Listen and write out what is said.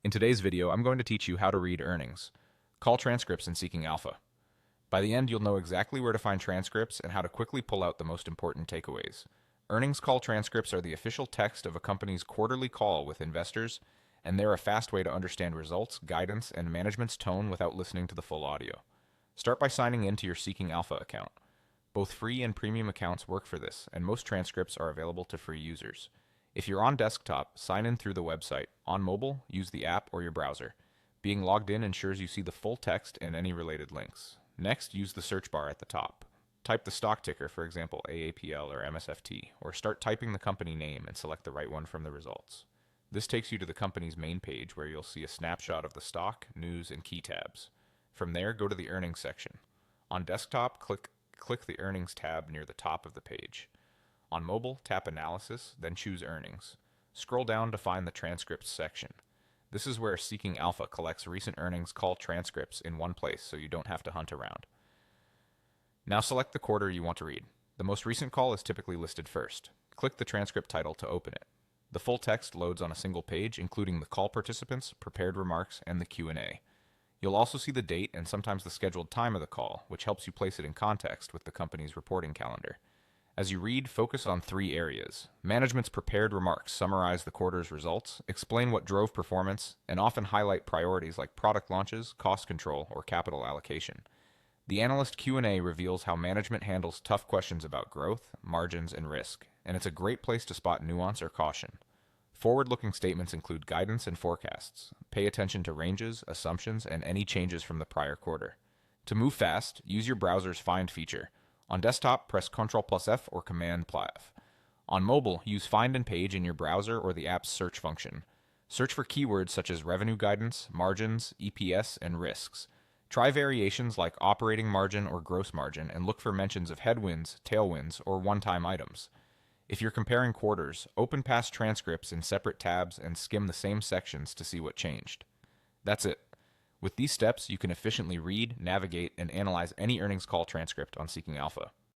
In today's video, I'm going to teach you how to read earnings, call transcripts in Seeking Alpha. By the end, you'll know exactly where to find transcripts and how to quickly pull out the most important takeaways. Earnings call transcripts are the official text of a company's quarterly call with investors, and they're a fast way to understand results, guidance, and management's tone without listening to the full audio. Start by signing in to your Seeking Alpha account. Both free and premium accounts work for this, and most transcripts are available to free users. If you're on desktop, sign in through the website. On mobile, use the app or your browser. Being logged in ensures you see the full text and any related links. Next, use the search bar at the top. Type the stock ticker, for example, AAPL or MSFT, or start typing the company name and select the right one from the results. This takes you to the company's main page where you'll see a snapshot of the stock, news, and key tabs. From there, go to the earnings section. On desktop, click the earnings tab near the top of the page. On mobile, tap analysis, then choose earnings. Scroll down to find the transcripts section. This is where Seeking Alpha collects recent earnings call transcripts in one place so you don't have to hunt around. Now select the quarter you want to read. The most recent call is typically listed first. Click the transcript title to open it. The full text loads on a single page, including the call participants, prepared remarks, and the Q&A. You'll also see the date and sometimes the scheduled time of the call, which helps you place it in context with the company's reporting calendar. As you read, focus on three areas. Management's prepared remarks summarize the quarter's results, explain what drove performance, and often highlight priorities like product launches, cost control, or capital allocation. The analyst Q&A reveals how management handles tough questions about growth, margins, and risk, and it's a great place to spot nuance or caution. Forward-looking statements include guidance and forecasts. Pay attention to ranges, assumptions, and any changes from the prior quarter. To move fast, use your browser's Find feature. On desktop, press Ctrl+F or Command+F. On mobile, use Find and Page in your browser or the app's search function. Search for keywords such as revenue guidance, margins, EPS, and risks. Try variations like operating margin or gross margin and look for mentions of headwinds, tailwinds, or one-time items. If you're comparing quarters, open past transcripts in separate tabs and skim the same sections to see what changed. That's it. With these steps, you can efficiently read, navigate, and analyze any earnings call transcript on Seeking Alpha.